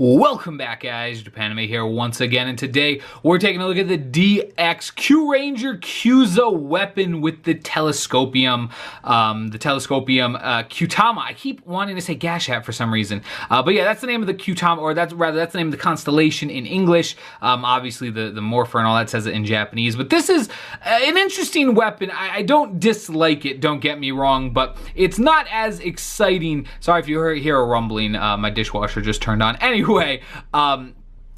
Welcome back, guys. Japanime here once again, and today we're taking a look at the DX Kyuranger Kyuza weapon with the telescopium, Kyutama. I keep wanting to say Gashat for some reason, but yeah, that's the name of the Kyutama, or that's the name of the constellation in English. Obviously, the morpher and all that says it in Japanese, but this is an interesting weapon. I don't dislike it. Don't get me wrong, but it's not as exciting. Sorry if you hear a rumbling. My dishwasher just turned on. Anyway,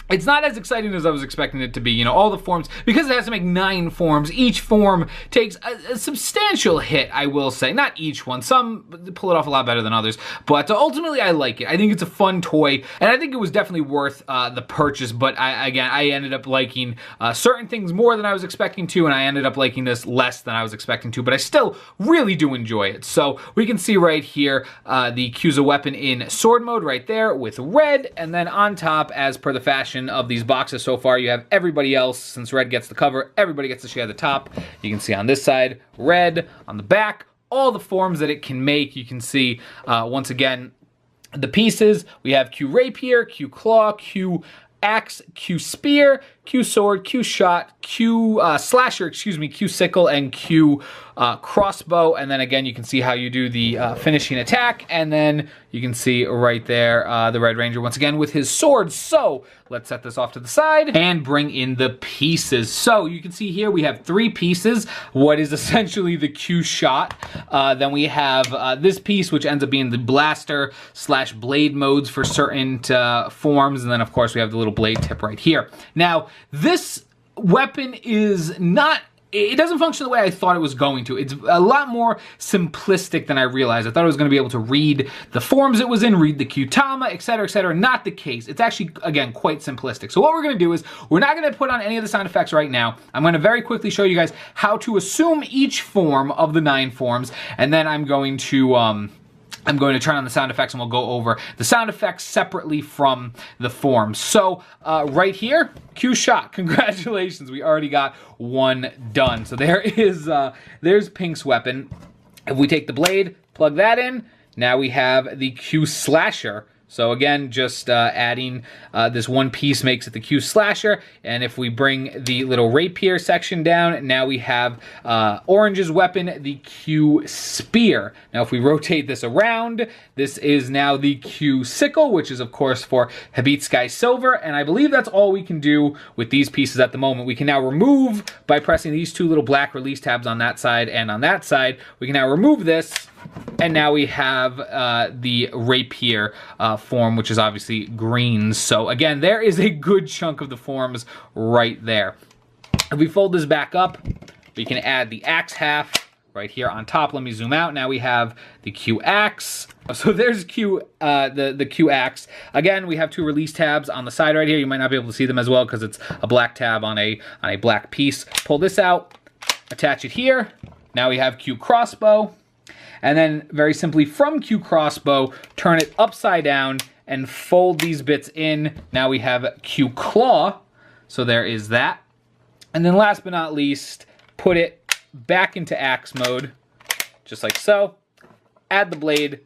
it's not as exciting as I was expecting it to be. You know, all the forms, because it has to make 9 forms, each form takes a substantial hit, I will say. Not each one, some pull it off a lot better than others, but ultimately I like it. I think it's a fun toy, and I think it was definitely worth the purchase, but I ended up liking certain things more than I was expecting to, and I ended up liking this less than I was expecting to, but I still really do enjoy it. So we can see right here the Kyuza weapon in sword mode right there with red, and then on top, as per the fashion of these boxes so far, you have everybody else. Since red gets the cover, everybody gets to share the top. You can see on this side, red, on the back, all the forms that it can make. You can see, once again, the pieces. We have Q Rapier, Q Claw, Q Axe, Q Spear, Q Sword, Q Shot, Q Slasher, Q Sickle, and Q Crossbow. And then again, you can see how you do the finishing attack. And then you can see right there the Red Ranger once again with his sword. So let's set this off to the side and bring in the pieces. So you can see here we have 3 pieces. What is essentially the Q Shot. Then we have this piece, which ends up being the blaster / blade modes for certain forms. And then of course we have the little blade tip right here. Now, this weapon is not, it doesn't function the way I thought it was going to. It's a lot more simplistic than I realized. I thought I was going to be able to read the forms it was in, read the Kyutama, etc., etc. Not the case. It's actually, again, quite simplistic. So what we're going to do is, we're not going to put on any of the sound effects right now. I'm going to very quickly show you guys how to assume each form of the 9 forms, and then I'm going to turn on the sound effects, and we'll go over the sound effects separately from the forms. So right here, Q Shot. Congratulations, we already got one done. So there is there's Pink's weapon. If we take the blade, plug that in, now we have the Q Slasher. So again, just adding this one piece makes it the Q Slasher. And if we bring the little rapier section down, now we have Orange's weapon, the Q Spear. Now if we rotate this around, this is now the Q Sickle, which is of course for Hibitsukai Silver. And I believe that's all we can do with these pieces at the moment. We can now remove, by pressing these 2 little black release tabs on that side and on that side, we can now remove this. And now we have the rapier form, which is obviously green. So again, there is a good chunk of the forms right there. If we fold this back up, we can add the axe half right here on top. Let me zoom out. Now we have the Q Axe. So there's the Q Axe. Again, we have 2 release tabs on the side right here. You might not be able to see them as well because it's a black tab on a black piece. Pull this out, attach it here. Now we have Q Crossbow. And then, very simply, from Q Crossbow, turn it upside down and fold these bits in. Now we have Q Claw, so there is that. And then last but not least, put it back into axe mode, just like so. Add the blade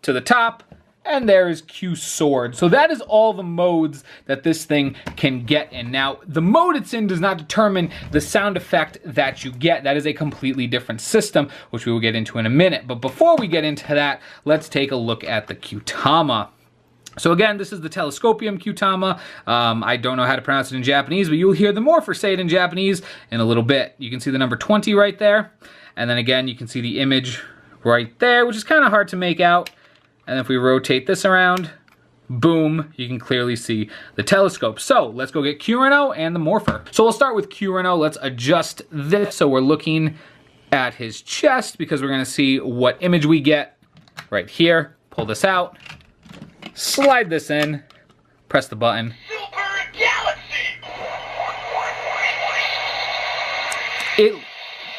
to the top, and there is Q Sword. So that is all the modes that this thing can get in. Now, the mode it's in does not determine the sound effect that you get. That is a completely different system, which we will get into in a minute. But before we get into that, let's take a look at the Kyutama. So again, this is the telescopium Kyutama. I don't know how to pronounce it in Japanese, but you'll hear the morpher say it in Japanese in a little bit. You can see the number 20 right there. And then again, you can see the image right there, which is kind of hard to make out. And if we rotate this around, boom, you can clearly see the telescope. So let's go get Kyuranger and the morpher. So we'll start with Kyuranger. Let's adjust this so we're looking at his chest, because we're gonna see what image we get right here. Pull this out, slide this in, press the button. It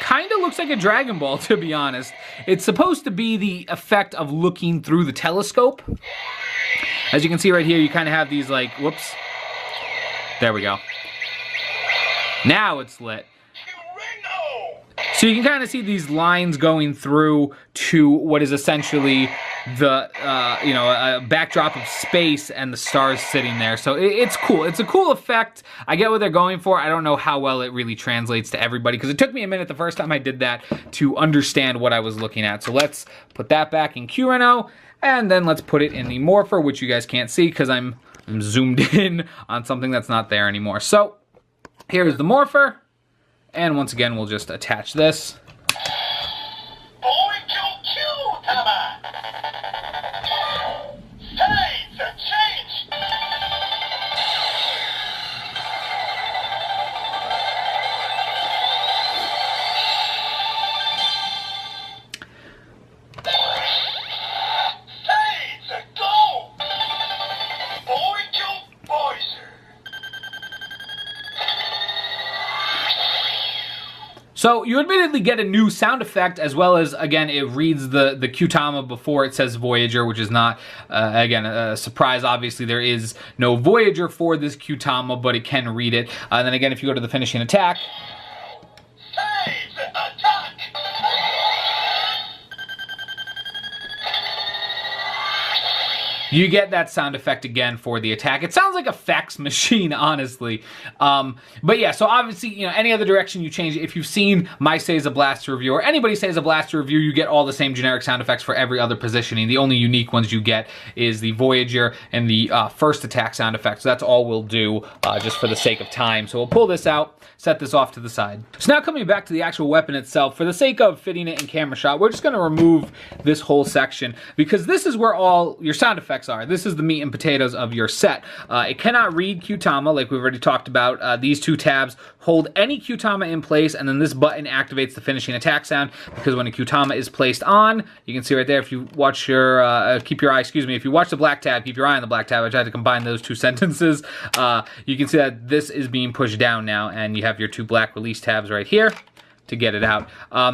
kind of looks like a Dragon Ball, to be honest. It's supposed to be the effect of looking through the telescope. As you can see right here, you kind of have these like, whoops. There we go. Now it's lit. So you can kind of see these lines going through to what is essentially the a backdrop of space and the stars sitting there. So it's cool. It's a cool effect. I get what they're going for. I don't know how well it really translates to everybody because it took me a minute the first time I did that to understand what I was looking at. So let's put that back in Kyuranger, and then let's put it in the morpher, which you guys can't see because I'm zoomed in on something that's not there anymore. So here's the morpher, and once again we'll just attach this. So you admittedly get a new sound effect, as well as, again, it reads the Kyutama before it says Voyager, which is not, again, a surprise. Obviously, there is no Voyager for this Kyutama, but it can read it. And then again, if you go to the finishing attack, you get that sound effect again for the attack. It sounds like a fax machine, honestly. But yeah, so obviously, any other direction you change it. If you've seen my Seiza Blaster review, or anybody Seiza Blaster review, you get all the same generic sound effects for every other positioning. The only unique ones you get is the Voyager and the first attack sound effect. So that's all we'll do just for the sake of time. So we'll pull this out, set this off to the side. So now coming back to the actual weapon itself, for the sake of fitting it in camera shot, we're just going to remove this whole section because this is where all your sound effects are. This is the meat and potatoes of your set. It cannot read Kyutama, like we've already talked about. These two tabs hold any Kyutama in place, and then this button activates the finishing attack sound, because when a Kyutama is placed on, you can see right there, if you watch your, if you watch the black tab, keep your eye on the black tab. I tried to combine those two sentences. You can see that this is being pushed down now, and you have your two black release tabs right here to get it out.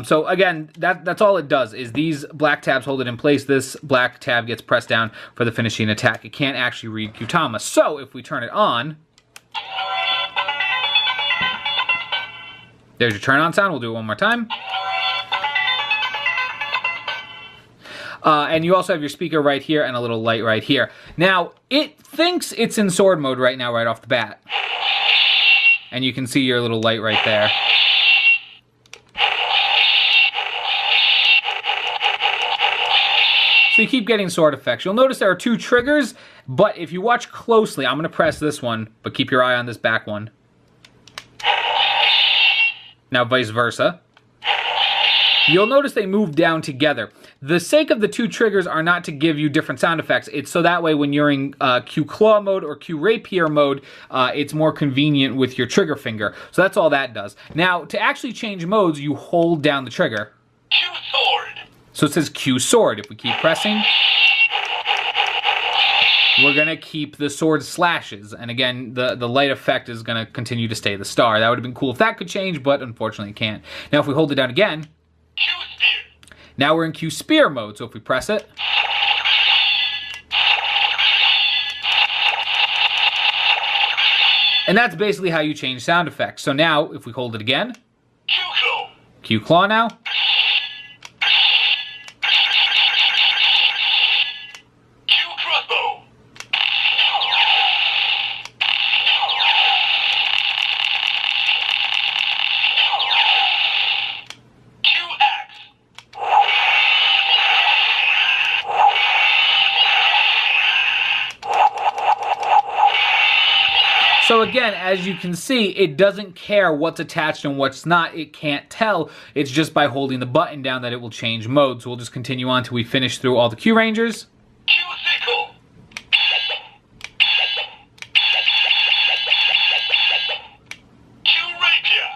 So again, that's all it does, is these black tabs hold it in place. This black tab gets pressed down for the finishing attack. It can't actually read Kyutama. So if we turn it on, there's your turn on sound. We'll do it one more time. And you also have your speaker right here and a little light right here. Now, it thinks it's in sword mode right now, right off the bat. And you can see your little light right there. So you keep getting sword effects. You'll notice there are two triggers, but if you watch closely, I'm going to press this one, but keep your eye on this back one. Now vice versa. You'll notice they move down together. The sake of the two triggers are not to give you different sound effects. It's so that way when you're in Q Claw mode or Q Rapier mode, it's more convenient with your trigger finger. So that's all that does. Now, to actually change modes, you hold down the trigger. Q Sword. So it says Q Sword. If we keep pressing, we're going to keep the sword slashes. And again, the light effect is going to continue to stay the star. That would have been cool if that could change, but unfortunately it can't. Now if we hold it down again, Q Spear. now we're in Q Spear mode. So if we press it, and that's basically how you change sound effects. So now if we hold it again, Q Claw. Q Claw now. So again, as you can see, it doesn't care what's attached and what's not. It can't tell. It's just by holding the button down that it will change mode. So we'll just continue on till we finish through all the Kyurangers. Q Sickle. Q Rapier.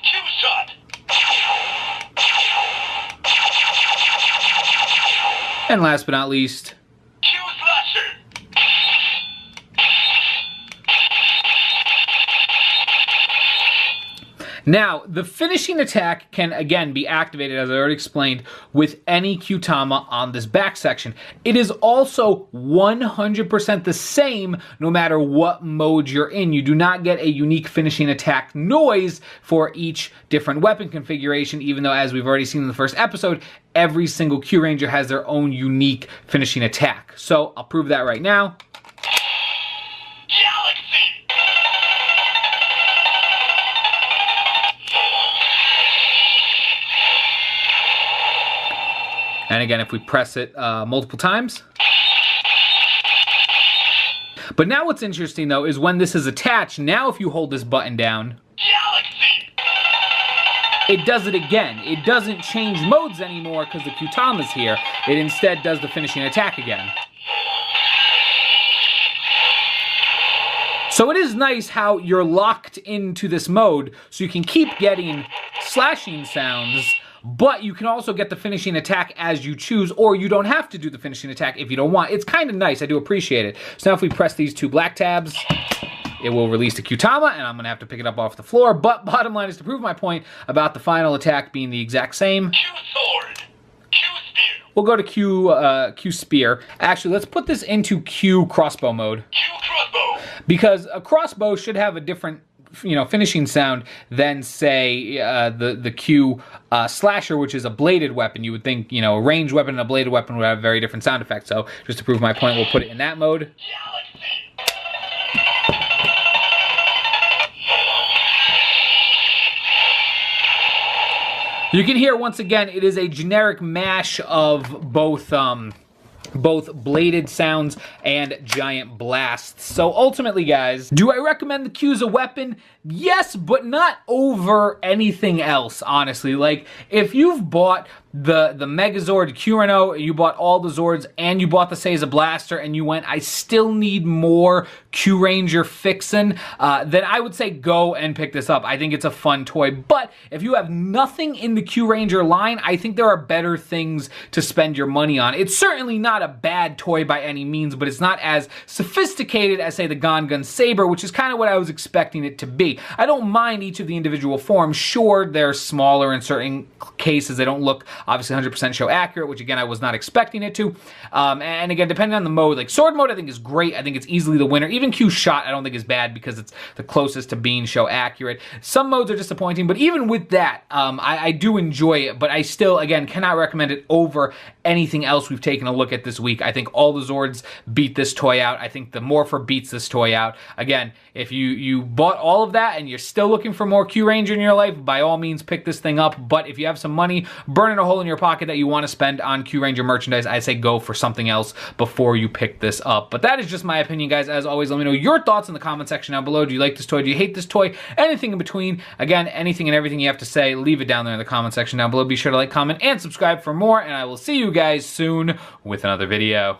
Q Shot. And last but not least, Q Slasher. Now, the finishing attack can, again, be activated, as I already explained, with any Kyutama on this back section. It is also 100% the same no matter what mode you're in. You do not get a unique finishing attack noise for each different weapon configuration, even though, as we've already seen in the first episode, every single Kyuranger has their own unique finishing attack. So, I'll prove that right now. And again, if we press it multiple times. But now what's interesting, though, is when this is attached, now if you hold this button down, it does it again. It doesn't change modes anymore because the Kyutama's here. It instead does the finishing attack again. So it is nice how you're locked into this mode, so you can keep getting slashing sounds, but you can also get the finishing attack as you choose, or you don't have to do the finishing attack if you don't want. It's kind of nice. I do appreciate it. So now if we press these two black tabs, it will release the Kyutama, and I'm going to have to pick it up off the floor. But bottom line is to prove my point about the final attack being the exact same. Q-sword. Q-spear. We'll go to Q Spear. Actually, let's put this into Q Crossbow mode. Q-crossbow. Because a crossbow should have a different, finishing sound than, say, the Q slasher, which is a bladed weapon. You would think, a ranged weapon and a bladed weapon would have very different sound effects. So just to prove my point, we'll put it in that mode. You can hear, once again, it is a generic mash of both bladed sounds and giant blasts. So ultimately, guys, do I recommend the Kyuza weapon? Yes, but not over anything else, honestly. Like, if you've bought the Megazord Kyurano, you bought all the Zords, and you bought the Seiza Blaster, and you went, I still need more Kyuranger fixin', then I would say go and pick this up. I think it's a fun toy. But if you have nothing in the Kyuranger line, I think there are better things to spend your money on. It's certainly not a bad toy by any means, but it's not as sophisticated as, say, the Gon Saber, which is kind of what I was expecting it to be. I don't mind each of the individual forms. Sure, they're smaller in certain cases. They don't look, obviously, 100% show accurate, which, again, I was not expecting it to. And again, depending on the mode, like Sword mode, I think is great. I think it's easily the winner. Even Q Shot, I don't think is bad because it's the closest to being show accurate. Some modes are disappointing, but even with that, I do enjoy it. But I still, again, cannot recommend it over anything else we've taken a look at this week. I think all the Zords beat this toy out. I think the Morpher beats this toy out. Again, if you bought all of that and you're still looking for more Kyuranger in your life, by all means pick this thing up. But if you have some money burning a hole in your pocket that you want to spend on Kyuranger merchandise, I say go for something else before you pick this up. But that is just my opinion, guys. As always, let me know your thoughts in the comment section down below. Do you like this toy? Do you hate this toy? Anything in between. Again, anything and everything you have to say, leave it down there in the comment section down below. Be sure to like, comment, and subscribe for more, and I will see you guys soon with another video.